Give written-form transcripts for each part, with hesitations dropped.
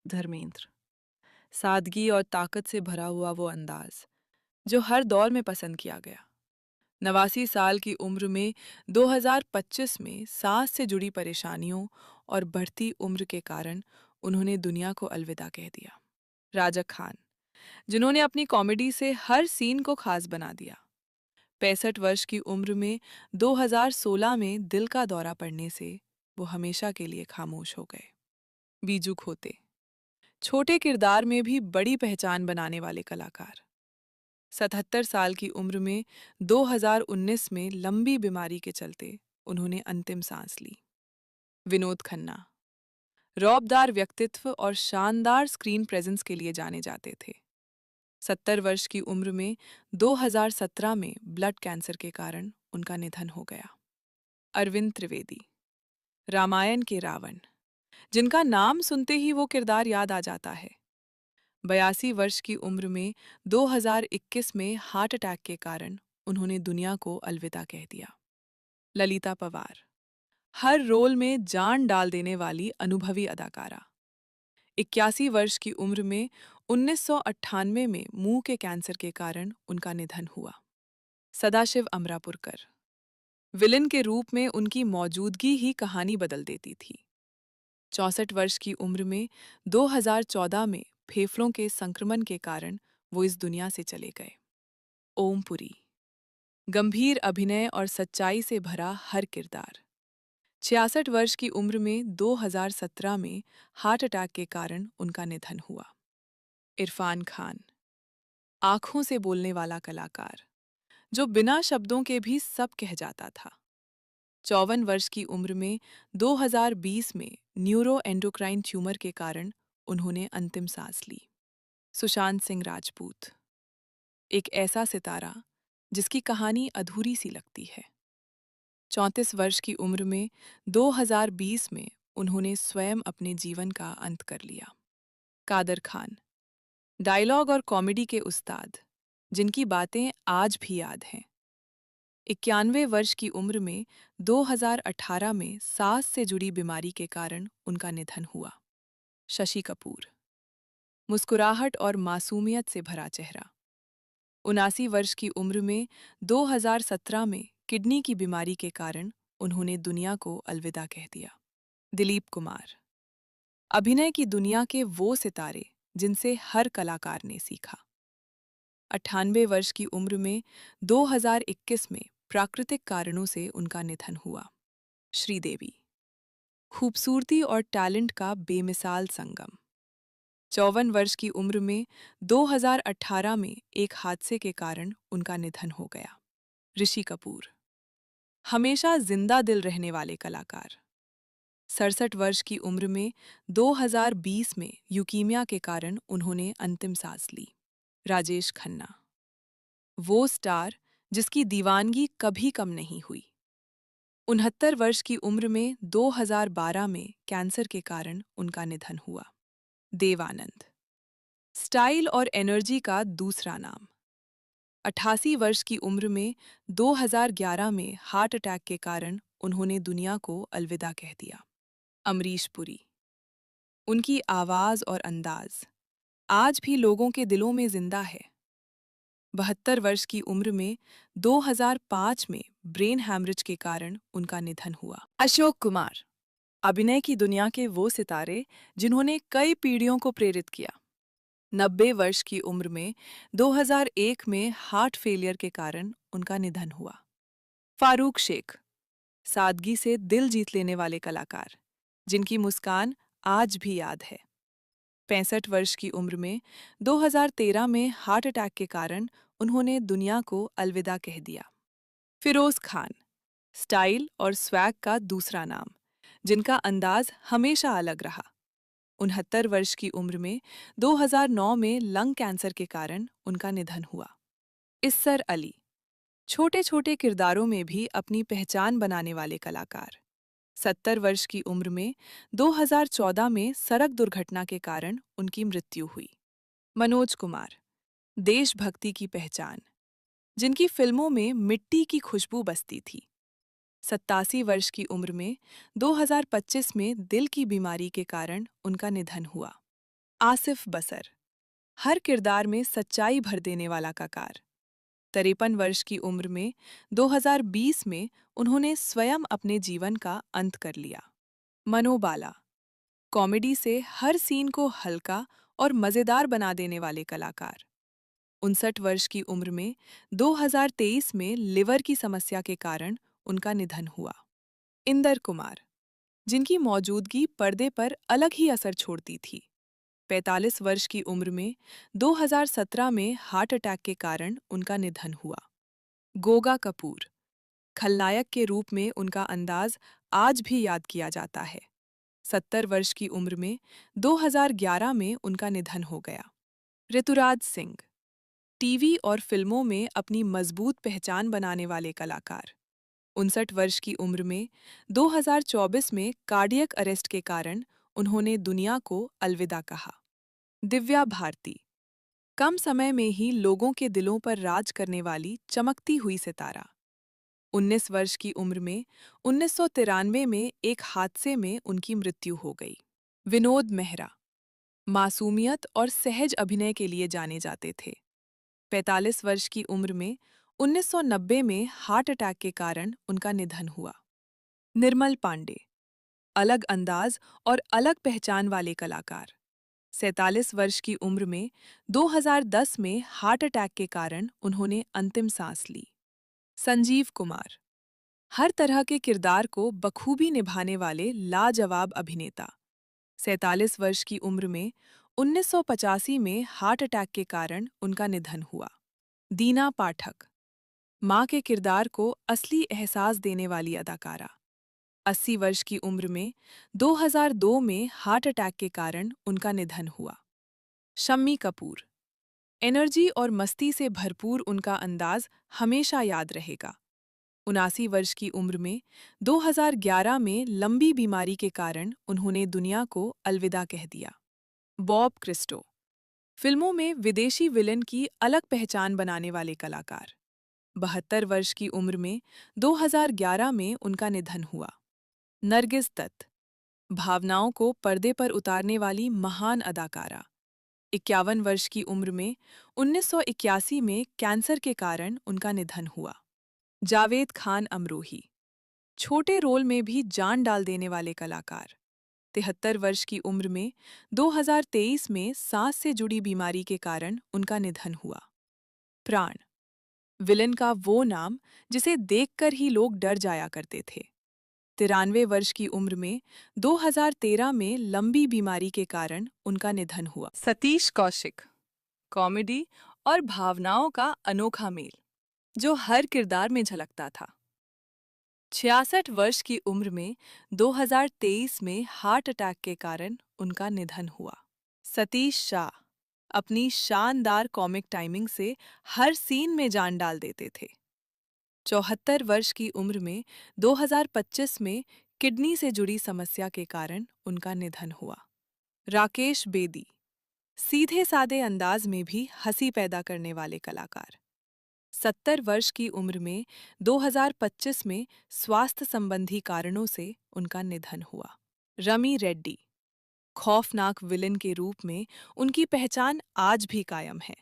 धर्मेंद्र। सादगी और ताकत से भरा हुआ वो अंदाज जो हर दौर में पसंद किया गया। 89 साल की उम्र में 2025 में सांस से जुड़ी परेशानियों और बढ़ती उम्र के कारण उन्होंने दुनिया को अलविदा कह दिया। राजा खान, जिन्होंने अपनी कॉमेडी से हर सीन को खास बना दिया। 65 वर्ष की उम्र में 2016 में दिल का दौरा पड़ने से वो हमेशा के लिए खामोश हो गए। बीजू खोते, छोटे किरदार में भी बड़ी पहचान बनाने वाले कलाकार। 77 साल की उम्र में 2019 में लंबी बीमारी के चलते उन्होंने अंतिम सांस ली। विनोद खन्ना, रौबदार व्यक्तित्व और शानदार स्क्रीन प्रेजेंस के लिए जाने जाते थे। 70 वर्ष की उम्र में 2017 में ब्लड कैंसर के कारण उनका निधन हो गया। अरविंद त्रिवेदी, रामायण के रावण, जिनका नाम सुनते ही वो किरदार याद आ जाता है। 82 वर्ष की उम्र में 2021 में हार्ट अटैक के कारण उन्होंने दुनिया को अलविदा कह दिया। ललिता पवार, हर रोल में जान डाल देने वाली अनुभवी अदाकारा। 81 वर्ष की उम्र में 1998 में मुंह के कैंसर के कारण उनका निधन हुआ। सदाशिव अमरापुरकर, विलन के रूप में उनकी मौजूदगी ही कहानी बदल देती थी। 64 वर्ष की उम्र में 2014 में फेफड़ों के संक्रमण के कारण वो इस दुनिया से चले गए। ओम पुरी, गंभीर अभिनय और सच्चाई से भरा हर किरदार। 66 वर्ष की उम्र में 2017 में हार्ट अटैक के कारण उनका निधन हुआ। इरफान खान, आंखों से बोलने वाला कलाकार, जो बिना शब्दों के भी सब कह जाता था। 54 वर्ष की उम्र में 2020 में न्यूरो एंडोक्राइन ट्यूमर के कारण उन्होंने अंतिम सांस ली। सुशांत सिंह राजपूत, एक ऐसा सितारा जिसकी कहानी अधूरी सी लगती है। 34 वर्ष की उम्र में 2020 में उन्होंने स्वयं अपने जीवन का अंत कर लिया। कादर खान, डायलॉग और कॉमेडी के उस्ताद, जिनकी बातें आज भी याद हैं। 91 वर्ष की उम्र में 2018 में सांस से जुड़ी बीमारी के कारण उनका निधन हुआ। शशि कपूर, मुस्कुराहट और मासूमियत से भरा चेहरा। 79 वर्ष की उम्र में 2017 में किडनी की बीमारी के कारण उन्होंने दुनिया को अलविदा कह दिया। दिलीप कुमार, अभिनय की दुनिया के वो सितारे जिनसे हर कलाकार ने सीखा। 98 वर्ष की उम्र में 2021 में प्राकृतिक कारणों से उनका निधन हुआ। श्रीदेवी, खूबसूरती और टैलेंट का बेमिसाल संगम। 54 वर्ष की उम्र में 2018 में एक हादसे के कारण उनका निधन हो गया। ऋषि कपूर, हमेशा जिंदा दिल रहने वाले कलाकार। 67 वर्ष की उम्र में 2020 में यूकीमिया के कारण उन्होंने अंतिम सांस ली। राजेश खन्ना, वो स्टार जिसकी दीवानगी कभी कम नहीं हुई। 69 वर्ष की उम्र में 2012 में कैंसर के कारण उनका निधन हुआ। देव आनंद, स्टाइल और एनर्जी का दूसरा नाम। 88 वर्ष की उम्र में 2011 में हार्ट अटैक के कारण उन्होंने दुनिया को अलविदा कह दिया। अमरीश पुरी, उनकी आवाज और अंदाज आज भी लोगों के दिलों में जिंदा है। 72 वर्ष की उम्र में 2005 में ब्रेन हैमरेज के कारण उनका निधन हुआ। अशोक कुमार, अभिनय की दुनिया के वो सितारे जिन्होंने कई पीढ़ियों को प्रेरित किया। 90 वर्ष की उम्र में 2001 में हार्ट फेलियर के कारण उनका निधन हुआ। फारूक शेख, सादगी से दिल जीत लेने वाले कलाकार, जिनकी मुस्कान आज भी याद है। 65 वर्ष की उम्र में 2013 में हार्ट अटैक के कारण उन्होंने दुनिया को अलविदा कह दिया। फिरोज खान, स्टाइल और स्वैग का दूसरा नाम, जिनका अंदाज हमेशा अलग रहा। 69 वर्ष की उम्र में 2009 में लंग कैंसर के कारण उनका निधन हुआ। इस्सर अली, छोटे छोटे किरदारों में भी अपनी पहचान बनाने वाले कलाकार। 70 वर्ष की उम्र में 2014 में सड़क दुर्घटना के कारण उनकी मृत्यु हुई। मनोज कुमार, देशभक्ति की पहचान, जिनकी फिल्मों में मिट्टी की खुशबू बसती थी। 87 वर्ष की उम्र में 2025 में दिल की बीमारी के कारण उनका निधन हुआ। आसिफ बसर, हर किरदार में सच्चाई भर देने वाला ककार। 53 वर्ष की उम्र में 2020 में उन्होंने स्वयं अपने जीवन का अंत कर लिया। मनोबाला, कॉमेडी से हर सीन को हल्का और मज़ेदार बना देने वाले कलाकार। 59 वर्ष की उम्र में 2023 में लिवर की समस्या के कारण उनका निधन हुआ। इंदर कुमार, जिनकी मौजूदगी पर्दे पर अलग ही असर छोड़ती थी। 45 वर्ष की उम्र में 2017 में हार्ट अटैक के कारण उनका निधन हुआ। गोगा कपूर, खलनायक के रूप में उनका अंदाज आज भी याद किया जाता है। 70 वर्ष की उम्र में 2011 में उनका निधन हो गया। ऋतुराज सिंह, टीवी और फिल्मों में अपनी मजबूत पहचान बनाने वाले कलाकार। 59 वर्ष की उम्र में 2024 में कार्डियक अरेस्ट के कारण उन्होंने दुनिया को अलविदा कहा। दिव्या भारती, कम समय में ही लोगों के दिलों पर राज करने वाली चमकती हुई सितारा। 19 वर्ष की उम्र में 1993 में एक हादसे में उनकी मृत्यु हो गई। विनोद मेहरा, मासूमियत और सहज अभिनय के लिए जाने जाते थे। 45 वर्ष की उम्र में 1990 में हार्ट अटैक के कारण उनका निधन हुआ। निर्मल पांडे, अलग अंदाज और अलग पहचान वाले कलाकार। 47 वर्ष की उम्र में 2010 में हार्ट अटैक के कारण उन्होंने अंतिम सांस ली। संजीव कुमार, हर तरह के किरदार को बखूबी निभाने वाले लाजवाब अभिनेता। 47 वर्ष की उम्र में 1985 में हार्ट अटैक के कारण उनका निधन हुआ। दीना पाठक, मां के किरदार को असली एहसास देने वाली अदाकारा। 80 वर्ष की उम्र में 2002 में हार्ट अटैक के कारण उनका निधन हुआ। शम्मी कपूर, एनर्जी और मस्ती से भरपूर उनका अंदाज हमेशा याद रहेगा। 79 वर्ष की उम्र में 2011 में लंबी बीमारी के कारण उन्होंने दुनिया को अलविदा कह दिया। बॉब क्रिस्टो, फिल्मों में विदेशी विलेन की अलग पहचान बनाने वाले कलाकार। 72 वर्ष की उम्र में 2011 में उनका निधन हुआ। नरगिस दत्त, भावनाओं को पर्दे पर उतारने वाली महान अदाकारा। 51 वर्ष की उम्र में 1981 में कैंसर के कारण उनका निधन हुआ। जावेद खान अमरोही, छोटे रोल में भी जान डाल देने वाले कलाकार। 73 वर्ष की उम्र में 2023 में सांस से जुड़ी बीमारी के कारण उनका निधन हुआ। प्राण, विलन का वो नाम जिसे देखकर ही लोग डर जाया करते थे। 93 वर्ष की उम्र में 2013 में लंबी बीमारी के कारण उनका निधन हुआ। सतीश कौशिक, कॉमेडी और भावनाओं का अनोखा मेल जो हर किरदार में झलकता था। 66 वर्ष की उम्र में 2023 में हार्ट अटैक के कारण उनका निधन हुआ। सतीश शाह, अपनी शानदार कॉमिक टाइमिंग से हर सीन में जान डाल देते थे। 74 वर्ष की उम्र में 2025 में किडनी से जुड़ी समस्या के कारण उनका निधन हुआ। राकेश बेदी, सीधे सादे अंदाज में भी हंसी पैदा करने वाले कलाकार। 70 वर्ष की उम्र में 2025 में स्वास्थ्य संबंधी कारणों से उनका निधन हुआ। रमी रेड्डी, खौफनाक विलन के रूप में उनकी पहचान आज भी कायम है।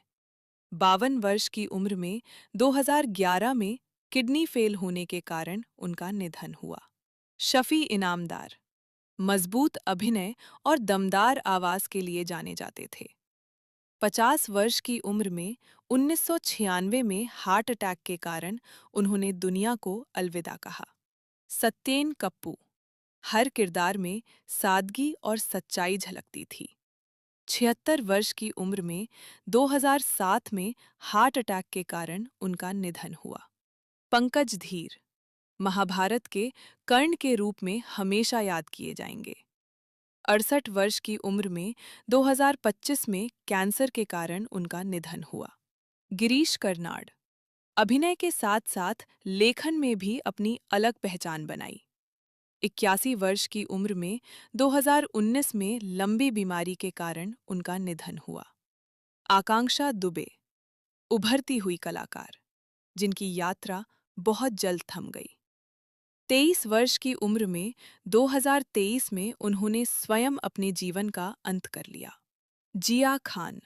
52 वर्ष की उम्र में 2011 में किडनी फेल होने के कारण उनका निधन हुआ। शफी इनामदार, मजबूत अभिनय और दमदार आवाज के लिए जाने जाते थे। 50 वर्ष की उम्र में 1996 में हार्ट अटैक के कारण उन्होंने दुनिया को अलविदा कहा। सत्येन कप्पू, हर किरदार में सादगी और सच्चाई झलकती थी। 76 वर्ष की उम्र में 2007 में हार्ट अटैक के कारण उनका निधन हुआ। पंकज धीर, महाभारत के कर्ण के रूप में हमेशा याद किए जाएंगे। 68 वर्ष की उम्र में 2025 में कैंसर के कारण उनका निधन हुआ। गिरीश कर्नाड, अभिनय के साथ साथ लेखन में भी अपनी अलग पहचान बनाई। 81 वर्ष की उम्र में 2019 में लंबी बीमारी के कारण उनका निधन हुआ। आकांक्षा दुबे, उभरती हुई कलाकार, जिनकी यात्रा बहुत जल्द थम गई। 23 वर्ष की उम्र में 2023 में उन्होंने स्वयं अपने जीवन का अंत कर लिया। जिया खान,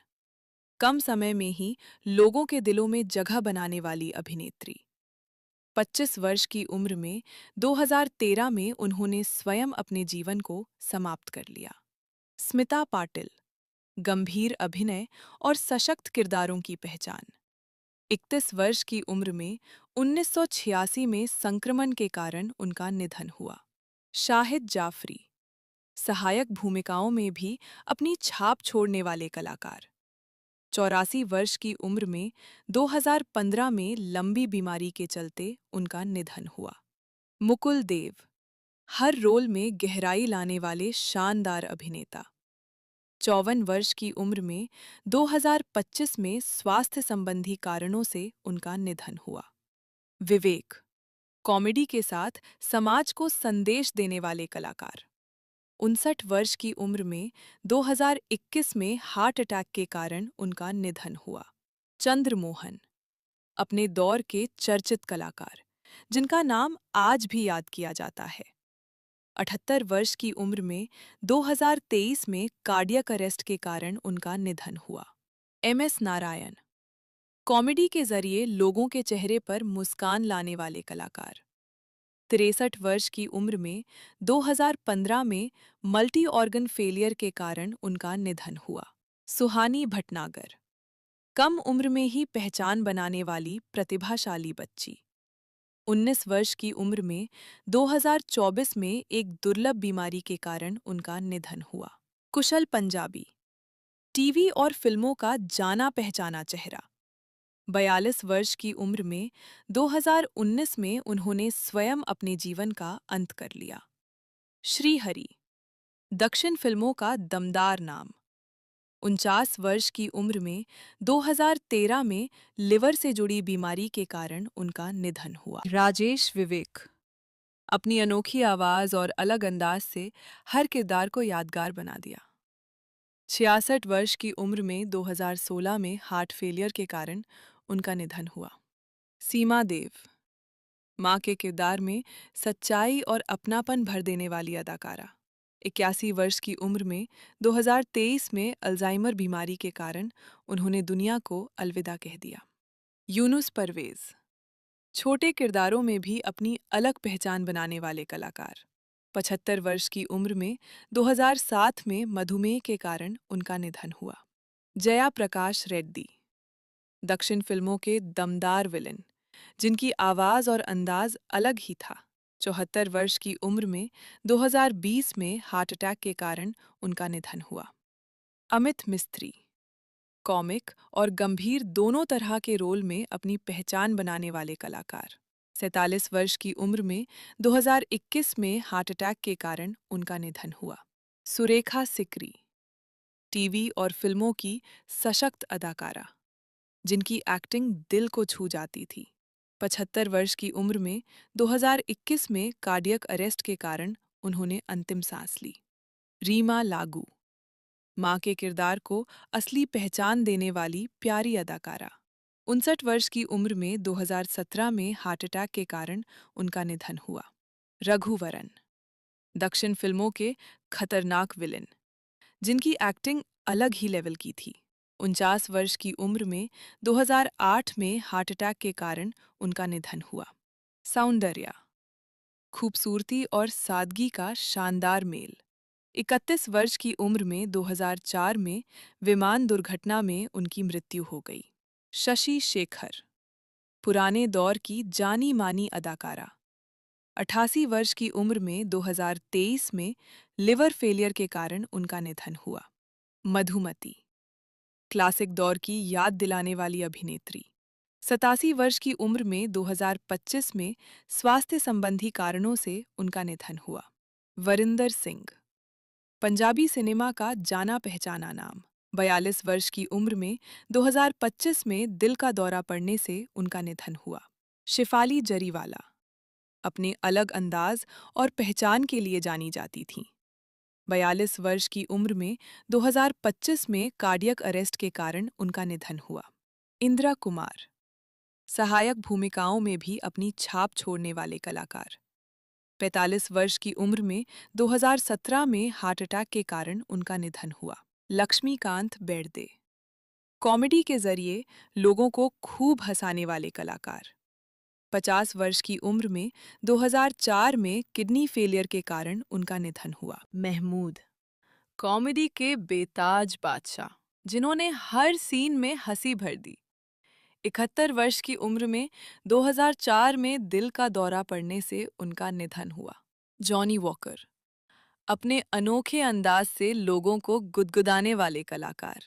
कम समय में ही लोगों के दिलों में जगह बनाने वाली अभिनेत्री। 25 वर्ष की उम्र में 2013 में उन्होंने स्वयं अपने जीवन को समाप्त कर लिया। स्मिता पाटिल, गंभीर अभिनय और सशक्त किरदारों की पहचान। 31 वर्ष की उम्र में 1986 में संक्रमण के कारण उनका निधन हुआ। शाहिद जाफरी, सहायक भूमिकाओं में भी अपनी छाप छोड़ने वाले कलाकार। 84 वर्ष की उम्र में 2015 में लंबी बीमारी के चलते उनका निधन हुआ। मुकुल देव, हर रोल में गहराई लाने वाले शानदार अभिनेता। 54 वर्ष की उम्र में 2025 में स्वास्थ्य संबंधी कारणों से उनका निधन हुआ। विवेक, कॉमेडी के साथ समाज को संदेश देने वाले कलाकार। 59 वर्ष की उम्र में 2021 में हार्ट अटैक के कारण उनका निधन हुआ। चंद्रमोहन, अपने दौर के चर्चित कलाकार, जिनका नाम आज भी याद किया जाता है। 78 वर्ष की उम्र में 2023 में कार्डियक अरेस्ट के कारण उनका निधन हुआ। एम.एस. नारायण, कॉमेडी के जरिए लोगों के चेहरे पर मुस्कान लाने वाले कलाकार। 63 वर्ष की उम्र में 2015 में मल्टी ऑर्गन फेलियर के कारण उनका निधन हुआ। सुहानी भटनागर, कम उम्र में ही पहचान बनाने वाली प्रतिभाशाली बच्ची। 19 वर्ष की उम्र में 2024 में एक दुर्लभ बीमारी के कारण उनका निधन हुआ। कुशल पंजाबी, टीवी और फिल्मों का जाना पहचाना चेहरा। 42 वर्ष की उम्र में 2019 में उन्होंने स्वयं अपने जीवन का अंत कर लिया। श्रीहरि, दक्षिण फिल्मों का दमदार नाम। 49 वर्ष की उम्र में 2013 में लिवर से जुड़ी बीमारी के कारण उनका निधन हुआ। राजेश विवेक, अपनी अनोखी आवाज और अलग अंदाज से हर किरदार को यादगार बना दिया। 66 वर्ष की उम्र में 2016 में हार्ट फेलियर के कारण उनका निधन हुआ। सीमा देव, मां के किरदार में सच्चाई और अपनापन भर देने वाली अदाकारा। 81 वर्ष की उम्र में 2023 में अल्जाइमर बीमारी के कारण उन्होंने दुनिया को अलविदा कह दिया। यूनुस परवेज, छोटे किरदारों में भी अपनी अलग पहचान बनाने वाले कलाकार। 75 वर्ष की उम्र में 2007 में मधुमेह के कारण उनका निधन हुआ। जया प्रकाश रेड्डी, दक्षिण फिल्मों के दमदार विलेन, जिनकी आवाज और अंदाज अलग ही था। 74 वर्ष की उम्र में 2020 में हार्ट अटैक के कारण उनका निधन हुआ। अमित मिस्त्री, कॉमिक और गंभीर दोनों तरह के रोल में अपनी पहचान बनाने वाले कलाकार। 47 वर्ष की उम्र में 2021 में हार्ट अटैक के कारण उनका निधन हुआ। सुरेखा सिकरी, टीवी और फिल्मों की सशक्त अदाकारा, जिनकी एक्टिंग दिल को छू जाती थी। 75 वर्ष की उम्र में 2021 में कार्डियक अरेस्ट के कारण उन्होंने अंतिम सांस ली। रीमा लागू, मां के किरदार को असली पहचान देने वाली प्यारी अदाकारा। 59 वर्ष की उम्र में 2017 में हार्ट अटैक के कारण उनका निधन हुआ। रघुवरन, दक्षिण फिल्मों के खतरनाक विलेन, जिनकी एक्टिंग अलग ही लेवल की थी। 49 वर्ष की उम्र में 2008 में हार्ट अटैक के कारण उनका निधन हुआ। सौंदर्या, खूबसूरती और सादगी का शानदार मेल। 31 वर्ष की उम्र में 2004 में विमान दुर्घटना में उनकी मृत्यु हो गई। शशि शेखर, पुराने दौर की जानी मानी अदाकारा। 88 वर्ष की उम्र में 2023 में लिवर फेलियर के कारण उनका निधन हुआ। मधुमती, क्लासिक दौर की याद दिलाने वाली अभिनेत्री। 87 वर्ष की उम्र में 2025 में स्वास्थ्य संबंधी कारणों से उनका निधन हुआ। वरिंदर सिंह, पंजाबी सिनेमा का जाना पहचाना नाम। 42 वर्ष की उम्र में 2025 में दिल का दौरा पड़ने से उनका निधन हुआ। शिफाली जरीवाला, अपने अलग अंदाज और पहचान के लिए जानी जाती थीं। 42 वर्ष की उम्र में 2025 में कार्डियक अरेस्ट के कारण उनका निधन हुआ। इंदिरा कुमार, सहायक भूमिकाओं में भी अपनी छाप छोड़ने वाले कलाकार। 45 वर्ष की उम्र में 2017 में हार्ट अटैक के कारण उनका निधन हुआ। लक्ष्मीकांत बेर्डे, कॉमेडी के जरिए लोगों को खूब हंसाने वाले कलाकार। 50 वर्ष की उम्र में 2004 में किडनी फेलियर के कारण उनका निधन हुआ। महमूद, कॉमेडी के बेताज बादशाह, जिन्होंने हर सीन में हंसी भर दी। 71 वर्ष की उम्र में 2004 में दिल का दौरा पड़ने से उनका निधन हुआ। जॉनी वॉकर, अपने अनोखे अंदाज से लोगों को गुदगुदाने वाले कलाकार।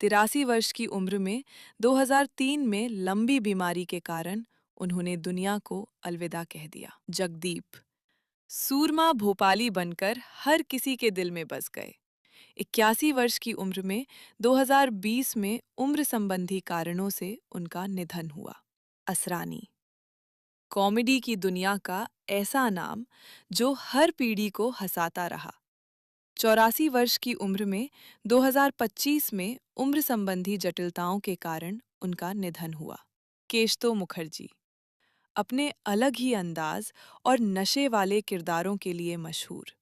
83 वर्ष की उम्र में 2003 में लंबी बीमारी के कारण उन्होंने दुनिया को अलविदा कह दिया। जगदीप, सूरमा भोपाली बनकर हर किसी के दिल में बस गए। 81 वर्ष की उम्र में 2020 में उम्र संबंधी कारणों से उनका निधन हुआ। असरानी, कॉमेडी की दुनिया का ऐसा नाम जो हर पीढ़ी को हंसाता रहा। 84 वर्ष की उम्र में 2025 में उम्र संबंधी जटिलताओं के कारण उनका निधन हुआ। केशतो मुखर्जी, अपने अलग ही अंदाज और नशे वाले किरदारों के लिए मशहूर।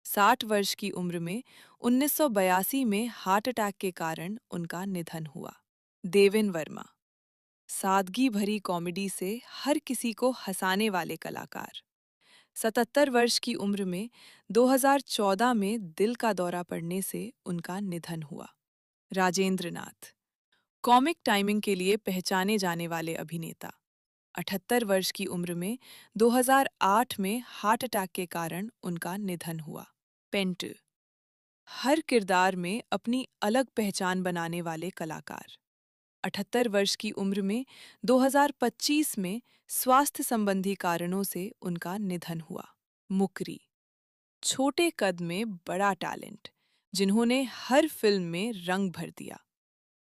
60 वर्ष की उम्र में 1982 में हार्ट अटैक के कारण उनका निधन हुआ। देवेन वर्मा, सादगी भरी कॉमेडी से हर किसी को हंसाने वाले कलाकार। 77 वर्ष की उम्र में 2014 में दिल का दौरा पड़ने से उनका निधन हुआ। राजेंद्र नाथ, कॉमिक टाइमिंग के लिए पहचाने जाने वाले अभिनेता। 78 वर्ष की उम्र में 2008 में हार्ट अटैक के कारण उनका निधन हुआ। पेंट, हर किरदार में अपनी अलग पहचान बनाने वाले कलाकार। 78 वर्ष की उम्र में 2025 में स्वास्थ्य संबंधी कारणों से उनका निधन हुआ। मुकरी, छोटे कद में बड़ा टैलेंट, जिन्होंने हर फिल्म में रंग भर दिया।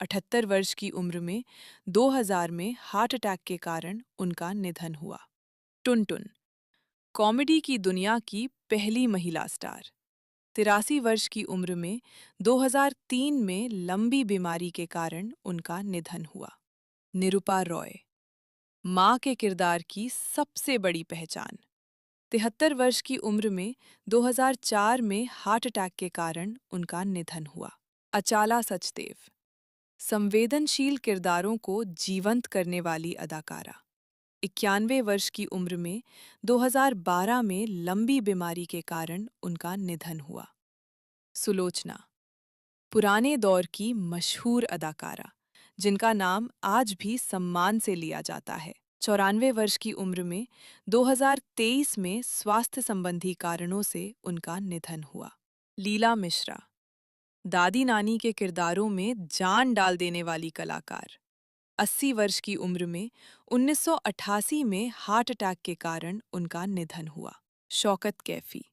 78 वर्ष की उम्र में 2000 में हार्ट अटैक के कारण उनका निधन हुआ। टुनटुन, कॉमेडी की दुनिया की पहली महिला स्टार। 83 वर्ष की उम्र में 2003 में लंबी बीमारी के कारण उनका निधन हुआ। निरुपा रॉय, मां के किरदार की सबसे बड़ी पहचान। 73 वर्ष की उम्र में 2004 में हार्ट अटैक के कारण उनका निधन हुआ। अचाला सचदेव, संवेदनशील किरदारों को जीवंत करने वाली अदाकारा। 91 वर्ष की उम्र में 2012 में लंबी बीमारी के कारण उनका निधन हुआ। सुलोचना, पुराने दौर की मशहूर अदाकारा, जिनका नाम आज भी सम्मान से लिया जाता है। 94 वर्ष की उम्र में 2023 में स्वास्थ्य संबंधी कारणों से उनका निधन हुआ। लीला मिश्रा, दादी नानी के किरदारों में जान डाल देने वाली कलाकार। 80 वर्ष की उम्र में 1988 में हार्ट अटैक के कारण उनका निधन हुआ। शौकत कैफी,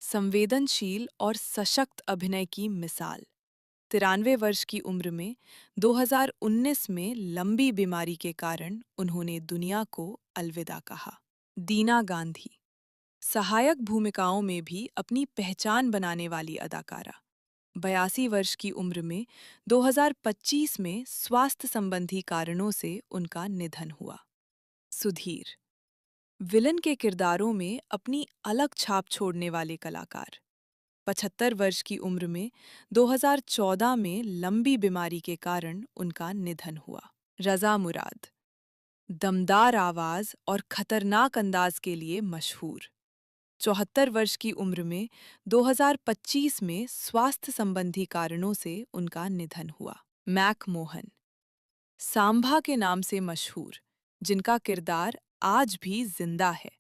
संवेदनशील और सशक्त अभिनय की मिसाल। 93 वर्ष की उम्र में 2019 में लंबी बीमारी के कारण उन्होंने दुनिया को अलविदा कहा। दीना गांधी, सहायक भूमिकाओं में भी अपनी पहचान बनाने वाली अदाकारा। 82 वर्ष की उम्र में 2025 में स्वास्थ्य संबंधी कारणों से उनका निधन हुआ। सुधीर, विलन के किरदारों में अपनी अलग छाप छोड़ने वाले कलाकार। 75 वर्ष की उम्र में 2014 में लंबी बीमारी के कारण उनका निधन हुआ। रज़ा मुराद, दमदार आवाज और खतरनाक अंदाज के लिए मशहूर। 74 वर्ष की उम्र में 2025 में स्वास्थ्य संबंधी कारणों से उनका निधन हुआ। मैक मोहन, सांभा के नाम से मशहूर, जिनका किरदार आज भी जिंदा है।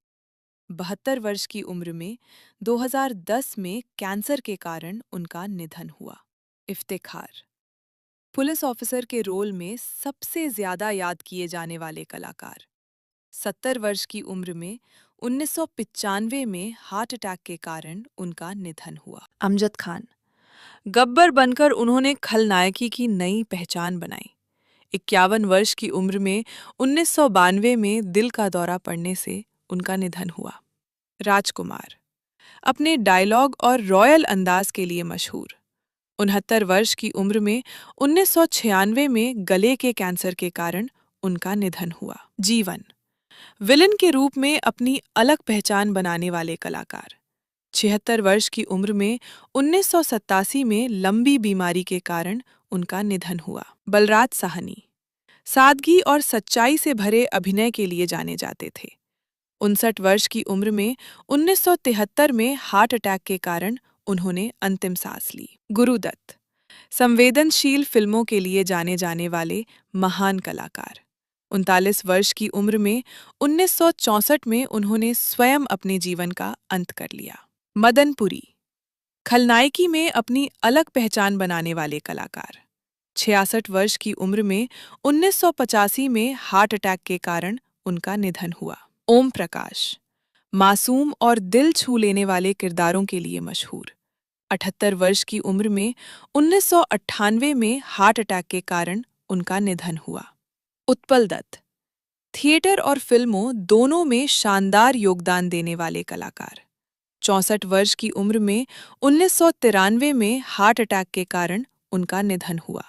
72 वर्ष की उम्र में 2010 में कैंसर के कारण उनका निधन हुआ। इफ्तिखार, पुलिस ऑफिसर के रोल में सबसे ज्यादा याद किए जाने वाले कलाकार। 70 वर्ष की उम्र में 1995 में हार्ट अटैक के कारण उनका निधन हुआ। अमजद खान, गब्बर बनकर उन्होंने खलनायकी की नई पहचान बनाई। 51 वर्ष की उम्र में 1992 में दिल का दौरा पड़ने से उनका निधन हुआ। राजकुमार, अपने डायलॉग और रॉयल अंदाज के लिए मशहूर। 69 वर्ष की उम्र में 1996 में गले के कैंसर के कारण उनका निधन हुआ। जीवन, विलन के रूप में अपनी अलग पहचान बनाने वाले कलाकार। 76 वर्ष की उम्र में 1987 में लंबी बीमारी के कारण उनका निधन हुआ। बलराज साहनी सादगी और सच्चाई से भरे अभिनय के लिए जाने जाते थे। 59 वर्ष की उम्र में 1973 में हार्ट अटैक के कारण उन्होंने अंतिम सांस ली। गुरुदत्त संवेदनशील फिल्मों के लिए जाने जाने वाले महान कलाकार। 39 वर्ष की उम्र में 1964 में उन्होंने स्वयं अपने जीवन का अंत कर लिया। मदनपुरी खलनायकी में अपनी अलग पहचान बनाने वाले कलाकार। 66 वर्ष की उम्र में 1985 में हार्ट अटैक के कारण उनका निधन हुआ। ओम प्रकाश मासूम और दिल छू लेने वाले किरदारों के लिए मशहूर। 78 वर्ष की उम्र में 1998 में हार्ट अटैक के कारण उनका निधन हुआ। उत्पल दत्त थिएटर और फिल्मों दोनों में शानदार योगदान देने वाले कलाकार। 64 वर्ष की उम्र में 1993 में हार्ट अटैक के कारण उनका निधन हुआ।